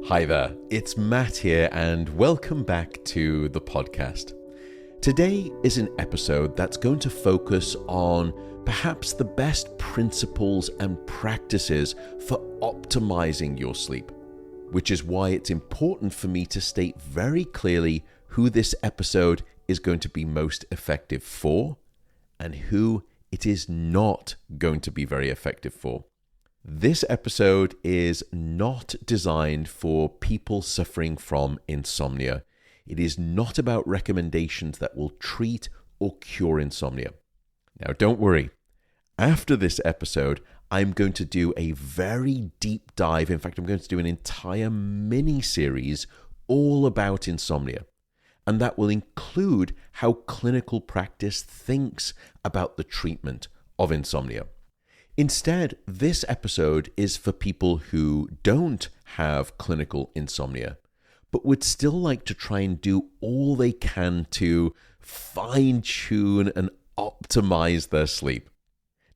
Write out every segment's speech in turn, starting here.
Hi there, it's Matt here and welcome back to the podcast. Today is an episode that's going to focus on perhaps the best principles and practices for optimizing your sleep, which is why it's important for me to state very clearly who this episode is going to be most effective for and who it is not going to be very effective for. This episode is not designed for people suffering from insomnia. It is not about recommendations that will treat or cure insomnia. Now, don't worry. After this episode, I'm going to do a very deep dive. In fact, I'm going to do an entire mini-series all about insomnia. And that will include how clinical practice thinks about the treatment of insomnia. Instead, this episode is for people who don't have clinical insomnia, but would still like to try and do all they can to fine-tune and optimize their sleep.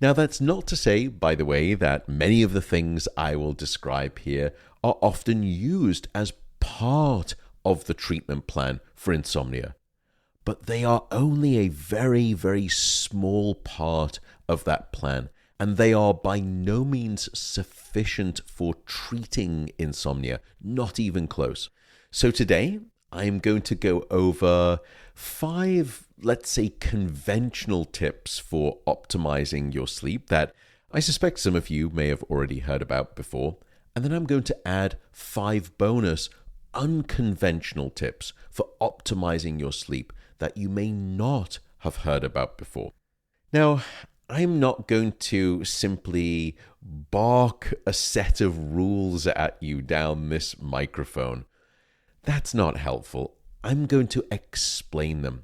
Now, that's not to say, by the way, that many of the things I will describe here are often used as part of the treatment plan for insomnia, but they are only a very, very small part of that plan. And they are by no means sufficient for treating insomnia, not even close. So today, I'm going to go over 5, let's say, conventional tips for optimizing your sleep that I suspect some of you may have already heard about before. And then I'm going to add 5 bonus unconventional tips for optimizing your sleep that you may not have heard about before. Now, I'm not going to simply bark a set of rules at you down this microphone. That's not helpful. I'm going to explain them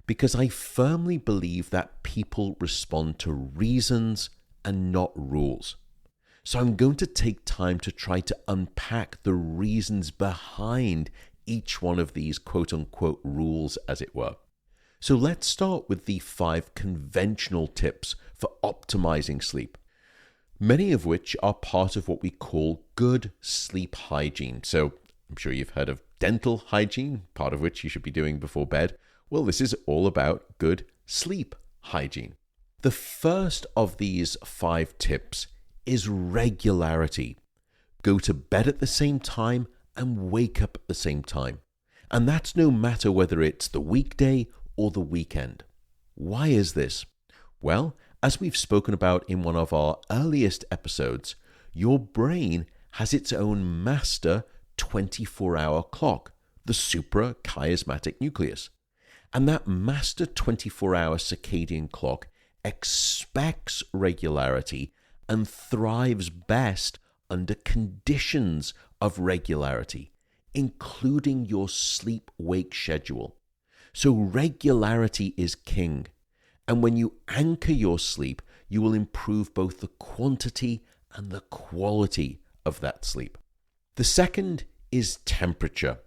because I firmly believe that people respond to reasons and not rules. So I'm going to take time to try to unpack the reasons behind each one of these quote-unquote rules, as it were. So let's start with the 5 conventional tips for optimizing sleep, many of which are part of what we call good sleep hygiene. So I'm sure you've heard of dental hygiene, part of which you should be doing before bed. Well, this is all about good sleep hygiene. The first of these 5 tips is regularity. Go to bed at the same time and wake up at the same time. And that's no matter whether it's the weekday or the weekend. Why is this? Well, as we've spoken about in one of our earliest episodes, your brain has its own master 24-hour clock, the suprachiasmatic nucleus. And that master 24-hour circadian clock expects regularity and thrives best under conditions of regularity, including your sleep-wake schedule. So regularity is king. And when you anchor your sleep, you will improve both the quantity and the quality of that sleep. The second is temperature.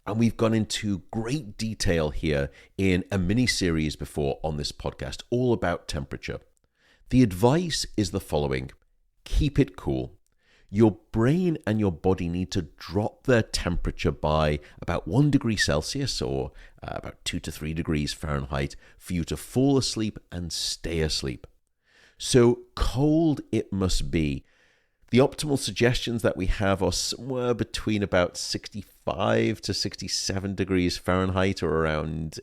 And we've gone into great detail here in a mini-series before on this podcast, all about temperature. The advice is the following: keep it cool. Your brain and your body need to drop their temperature by about 1 degree Celsius or about 2 to 3 degrees Fahrenheit for you to fall asleep and stay asleep. So cold it must be. The optimal suggestions that we have are somewhere between about 65 to 67 degrees Fahrenheit or around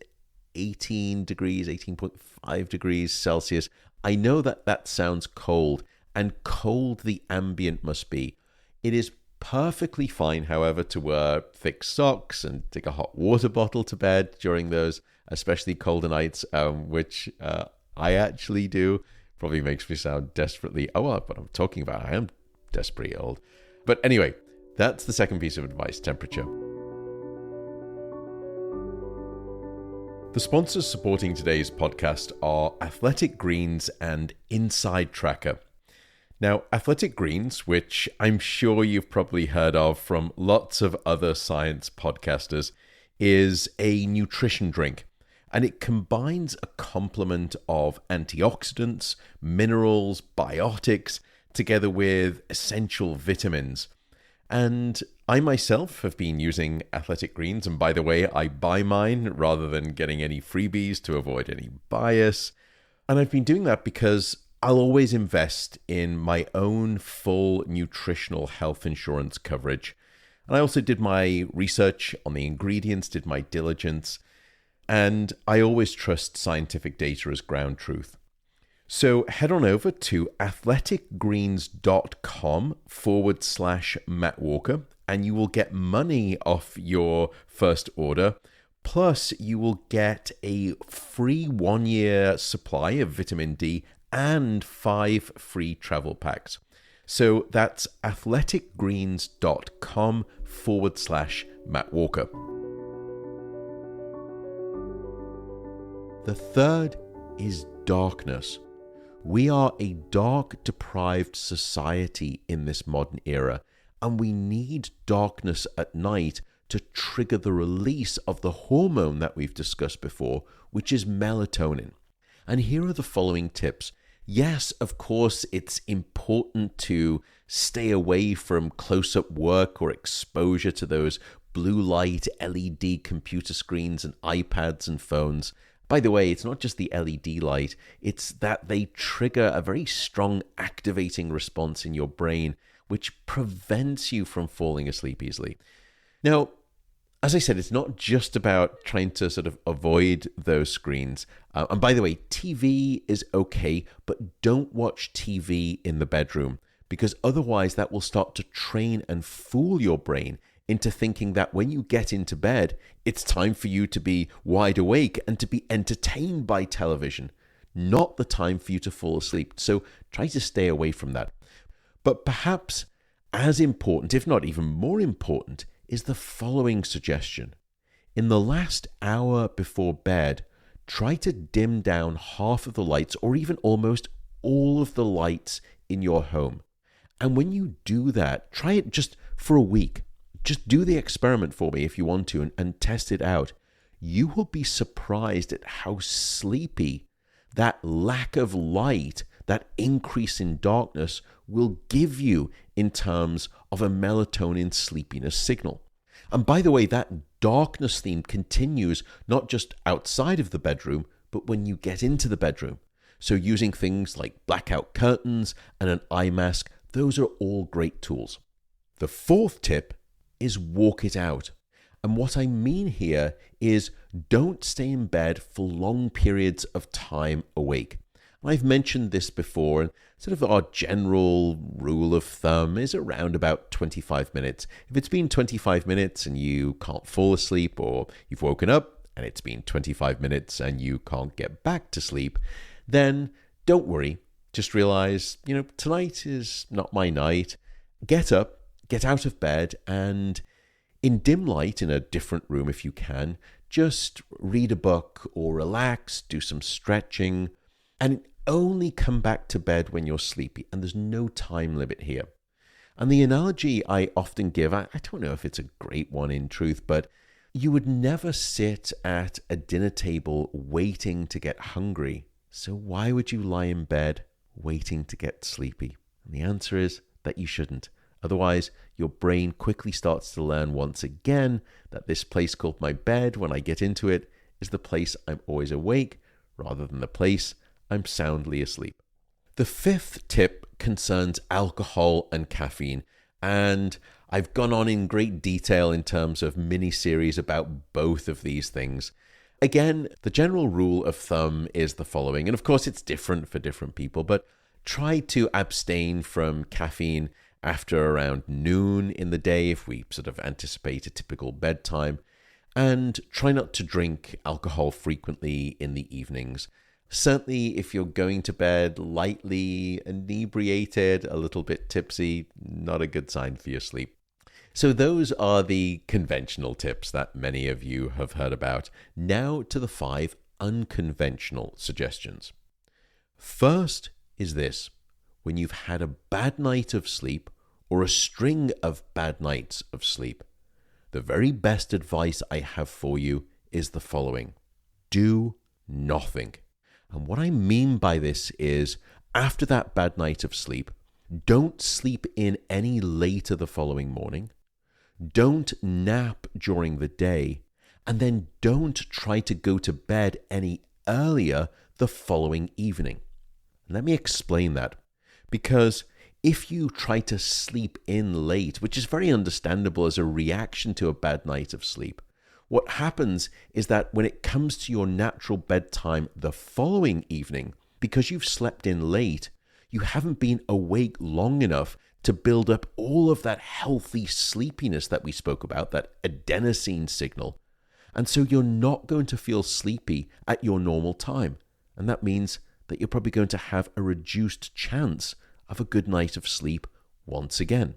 18.5 degrees Celsius. I know that sounds cold, and cold the ambient must be. It is perfectly fine, however, to wear thick socks and take a hot water bottle to bed during those especially colder nights, which I actually do. Probably makes me sound desperately, what I'm talking about. I am desperately old. But anyway, that's the second piece of advice, temperature. The sponsors supporting today's podcast are Athletic Greens and Inside Tracker. Now, Athletic Greens, which I'm sure you've probably heard of from lots of other science podcasters, is a nutrition drink, and it combines a complement of antioxidants, minerals, biotics, together with essential vitamins. And I myself have been using Athletic Greens, and by the way, I buy mine rather than getting any freebies to avoid any bias. And I've been doing that because I'll always invest in my own full nutritional health insurance coverage. And I also did my research on the ingredients, did my diligence, and I always trust scientific data as ground truth. So head on over to athleticgreens.com/Matt Walker, and you will get money off your first order. Plus, you will get a free 1-year supply of vitamin D and 5 free travel packs. So that's athleticgreens.com/Matt Walker. The third is darkness. We are a dark, deprived society in this modern era, and we need darkness at night to trigger the release of the hormone that we've discussed before, which is melatonin. And here are the following tips. Yes, of course, it's important to stay away from close-up work or exposure to those blue light LED computer screens and iPads and phones. By the way, it's not just the LED light, it's that they trigger a very strong activating response in your brain, which prevents you from falling asleep easily. Now, as I said, it's not just about trying to sort of avoid those screens. And by the way, TV is okay, but don't watch TV in the bedroom, because otherwise that will start to train and fool your brain into thinking that when you get into bed, it's time for you to be wide awake and to be entertained by television, not the time for you to fall asleep. So try to stay away from that. But perhaps as important, if not even more important, is the following suggestion. In the last hour before bed, try to dim down half of the lights or even almost all of the lights in your home. And when you do that, try it just for a week. Just do the experiment for me if you want to and test it out. You will be surprised at how sleepy that lack of light, that increase in darkness will give you in terms of a melatonin sleepiness signal. And by the way, that darkness theme continues not just outside of the bedroom, but when you get into the bedroom. So using things like blackout curtains and an eye mask, those are all great tools. The fourth tip is walk it out. And what I mean here is don't stay in bed for long periods of time awake. I've mentioned this before, and sort of our general rule of thumb is around about 25 minutes. If it's been 25 minutes and you can't fall asleep, or you've woken up and it's been 25 minutes and you can't get back to sleep, then don't worry. Just realize, tonight is not my night. Get up, get out of bed, and in dim light, in a different room if you can, just read a book or relax, do some stretching, and only come back to bed when you're sleepy. And there's no time limit here. And the analogy I often give, I don't know if it's a great one in truth, but you would never sit at a dinner table waiting to get hungry. So why would you lie in bed waiting to get sleepy? And the answer is that you shouldn't. Otherwise, your brain quickly starts to learn once again that this place called my bed, when I get into it, is the place I'm always awake rather than the place I'm soundly asleep. The fifth tip concerns alcohol and caffeine, and I've gone on in great detail in terms of mini-series about both of these things. Again, the general rule of thumb is the following, and of course it's different for different people, but try to abstain from caffeine after around noon in the day if we sort of anticipate a typical bedtime, and try not to drink alcohol frequently in the evenings. Certainly, if you're going to bed lightly inebriated, a little bit tipsy, not a good sign for your sleep. So those are the conventional tips that many of you have heard about. Now to the 5 unconventional suggestions. First is this. When you've had a bad night of sleep or a string of bad nights of sleep, the very best advice I have for you is the following. Do nothing. And what I mean by this is, after that bad night of sleep, don't sleep in any later the following morning. don't nap during the day, and then don't try to go to bed any earlier the following evening. Let me explain that. Because if you try to sleep in late, which is very understandable as a reaction to a bad night of sleep, what happens is that when it comes to your natural bedtime the following evening, because you've slept in late, you haven't been awake long enough to build up all of that healthy sleepiness that we spoke about, that adenosine signal. And so you're not going to feel sleepy at your normal time. And that means that you're probably going to have a reduced chance of a good night of sleep once again.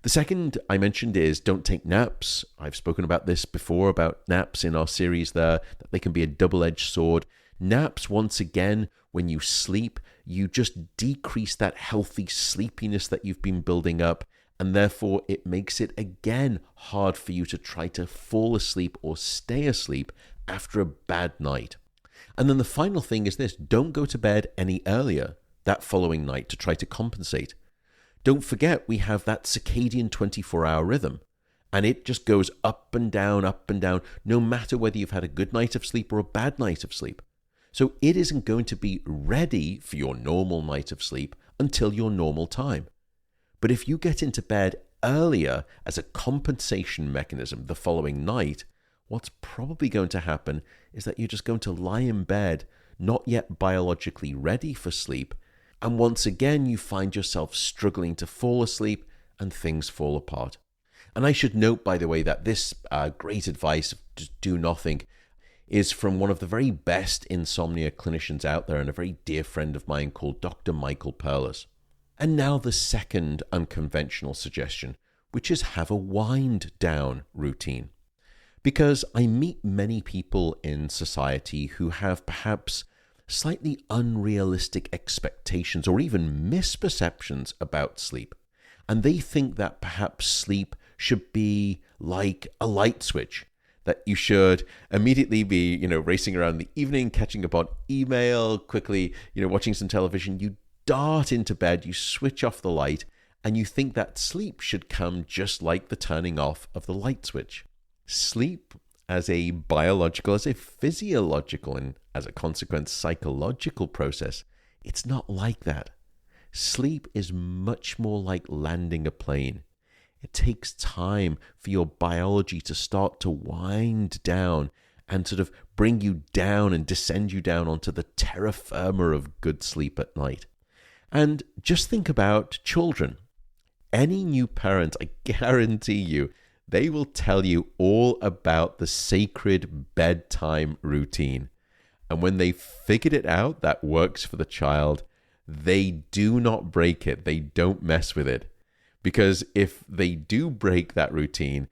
The second I mentioned is don't take naps. I've spoken about this before, about naps in our series there, that they can be a double-edged sword. Naps, once again, when you sleep, you just decrease that healthy sleepiness that you've been building up, and therefore it makes it again hard for you to try to fall asleep or stay asleep after a bad night. And then the final thing is this: don't go to bed any earlier that following night to try to compensate. Don't forget we have that circadian 24-hour rhythm, and it just goes up and down, no matter whether you've had a good night of sleep or a bad night of sleep. So it isn't going to be ready for your normal night of sleep until your normal time. But if you get into bed earlier as a compensation mechanism the following night, what's probably going to happen is that you're just going to lie in bed, not yet biologically ready for sleep, and once again you find yourself struggling to fall asleep and things fall apart. And I should note, by the way, that this great advice of just do nothing is from one of the very best insomnia clinicians out there and a very dear friend of mine called Dr. Michael Perlis. And now the second unconventional suggestion, which is have a wind down routine. Because I meet many people in society who have perhaps slightly unrealistic expectations or even misperceptions about sleep. And they think that perhaps sleep should be like a light switch, that you should immediately be, racing around in the evening, catching up on email, quickly, watching some television. You dart into bed, you switch off the light, and you think that sleep should come just like the turning off of the light switch. Sleep as a biological, as a physiological, and as a consequence, psychological process, it's not like that. Sleep is much more like landing a plane. It takes time for your biology to start to wind down and sort of bring you down and descend you down onto the terra firma of good sleep at night. And just think about children. Any new parent, I guarantee you, they will tell you all about the sacred bedtime routine. And when they figured it out that works for the child, they do not break it. They don't mess with it. Because if they do break that routine,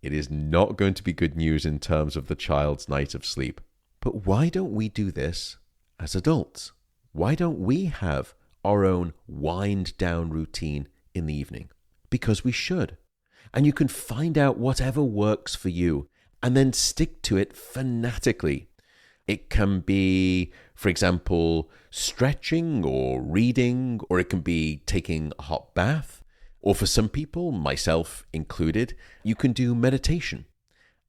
it is not going to be good news in terms of the child's night of sleep. But why don't we do this as adults? Why don't we have our own wind down routine in the evening? Because we should. And you can find out whatever works for you and then stick to it fanatically. It can be, for example, stretching or reading, or it can be taking a hot bath. Or for some people, myself included, you can do meditation.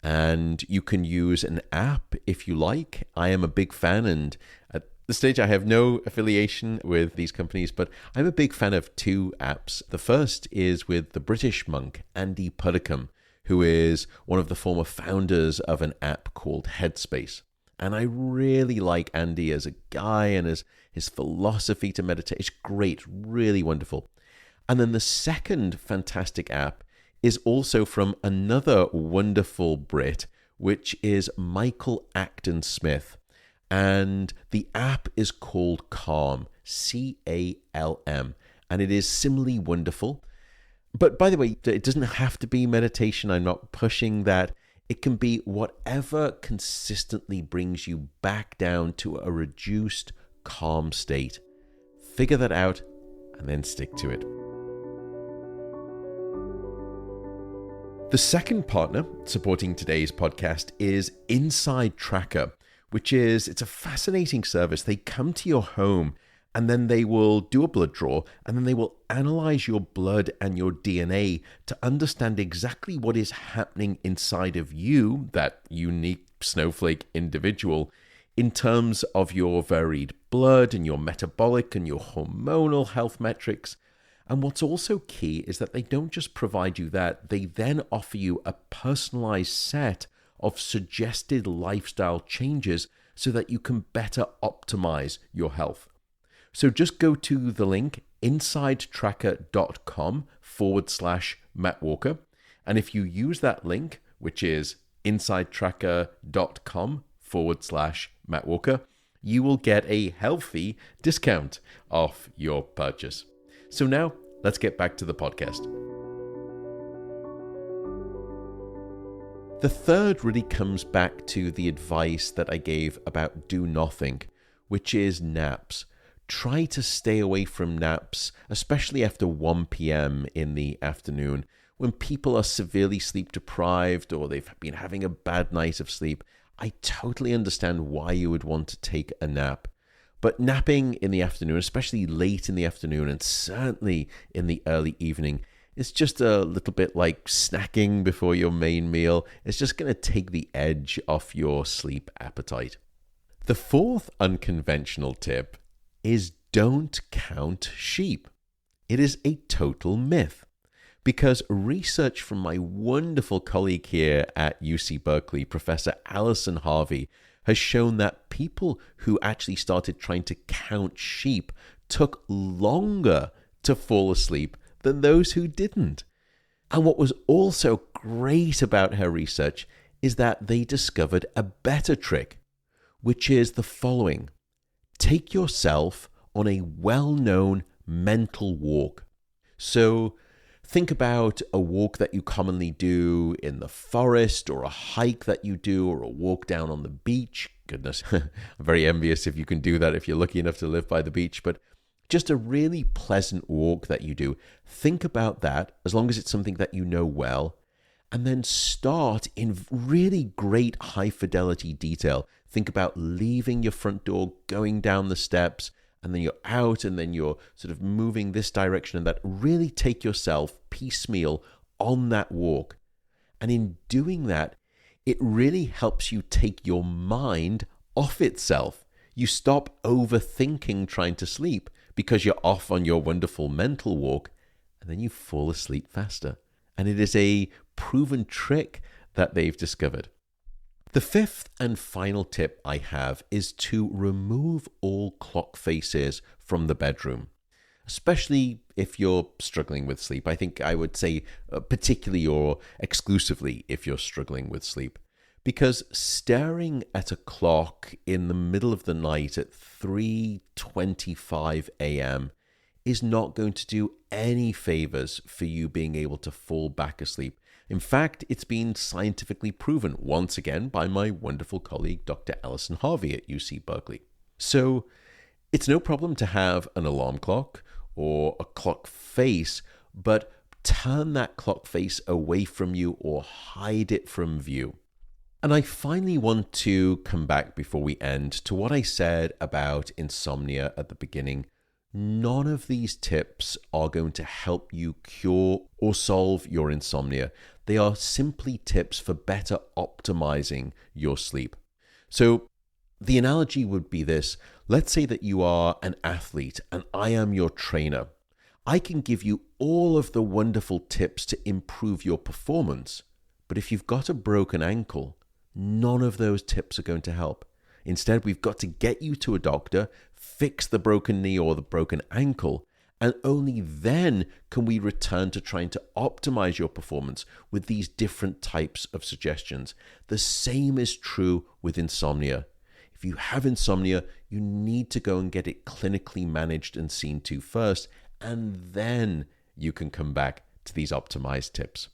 And you can use an app if you like. I am a big fan, and at this stage I have no affiliation with these companies, but I'm a big fan of two apps. The first is with the British monk, Andy Puddicombe, who is one of the former founders of an app called Headspace. And I really like Andy as a guy and as his philosophy to meditate. It's great, really wonderful. And then the second fantastic app is also from another wonderful Brit, which is Michael Acton Smith. And the app is called Calm, C-A-L-M. And it is similarly wonderful. But by the way, it doesn't have to be meditation. I'm not pushing that. It can be whatever consistently brings you back down to a reduced, calm state. Figure that out and then stick to it. The second partner supporting today's podcast is Inside Tracker, which is, it's a fascinating service. They come to your home and then they will do a blood draw, and then they will analyze your blood and your DNA to understand exactly what is happening inside of you, that unique snowflake individual, in terms of your varied blood and your metabolic and your hormonal health metrics. And what's also key is that they don't just provide you that, they then offer you a personalized set of suggested lifestyle changes so that you can better optimize your health. So just go to the link insidetracker.com/Matt Walker. And if you use that link, which is insidetracker.com/Matt Walker, you will get a healthy discount off your purchase. So now let's get back to the podcast. The third really comes back to the advice that I gave about do nothing, which is naps. Try to stay away from naps, especially after 1 p.m. in the afternoon, when people are severely sleep deprived or they've been having a bad night of sleep. I totally understand why you would want to take a nap. But napping in the afternoon, especially late in the afternoon and certainly in the early evening, is just a little bit like snacking before your main meal. It's just going to take the edge off your sleep appetite. The fourth unconventional tip is don't count sheep. It is a total myth, because research from my wonderful colleague here at UC Berkeley, Professor Alison Harvey, has shown that people who actually started trying to count sheep took longer to fall asleep than those who didn't. And what was also great about her research is that they discovered a better trick, which is the following. Take yourself on a well-known mental walk. So think about a walk that you commonly do in the forest, or a hike that you do, or a walk down on the beach. Goodness, I'm very envious if you can do that if you're lucky enough to live by the beach, but just a really pleasant walk that you do. Think about that, as long as it's something that you know well, and then start in really great high fidelity detail. Think about leaving your front door, going down the steps, and then you're out, and then you're sort of moving this direction and that. Really take yourself piecemeal on that walk. And in doing that, it really helps you take your mind off itself. You stop overthinking trying to sleep because you're off on your wonderful mental walk, and then you fall asleep faster. And it is a proven trick that they've discovered. The fifth and final tip I have is to remove all clock faces from the bedroom, especially if you're struggling with sleep. I think I would say particularly or exclusively if you're struggling with sleep, because staring at a clock in the middle of the night at 3:25 a.m. is not going to do any favors for you being able to fall back asleep. In fact, it's been scientifically proven, once again, by my wonderful colleague, Dr. Alison Harvey at UC Berkeley. So it's no problem to have an alarm clock or a clock face, but turn that clock face away from you or hide it from view. And I finally want to come back before we end to what I said about insomnia at the beginning. None of these tips are going to help you cure or solve your insomnia. They are simply tips for better optimizing your sleep. So the analogy would be this. Let's say that you are an athlete and I am your trainer. I can give you all of the wonderful tips to improve your performance. But if you've got a broken ankle, none of those tips are going to help. Instead, we've got to get you to a doctor, fix the broken knee or the broken ankle, and only then can we return to trying to optimize your performance with these different types of suggestions. The same is true with insomnia. If you have insomnia, you need to go and get it clinically managed and seen to first, and then you can come back to these optimized tips.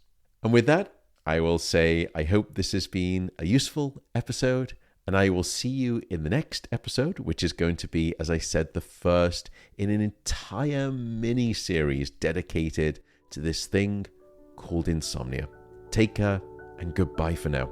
And with that, I will say I hope this has been a useful episode. And I will see you in the next episode, which is going to be, as I said, the first in an entire mini-series dedicated to this thing called insomnia. Take care and goodbye for now.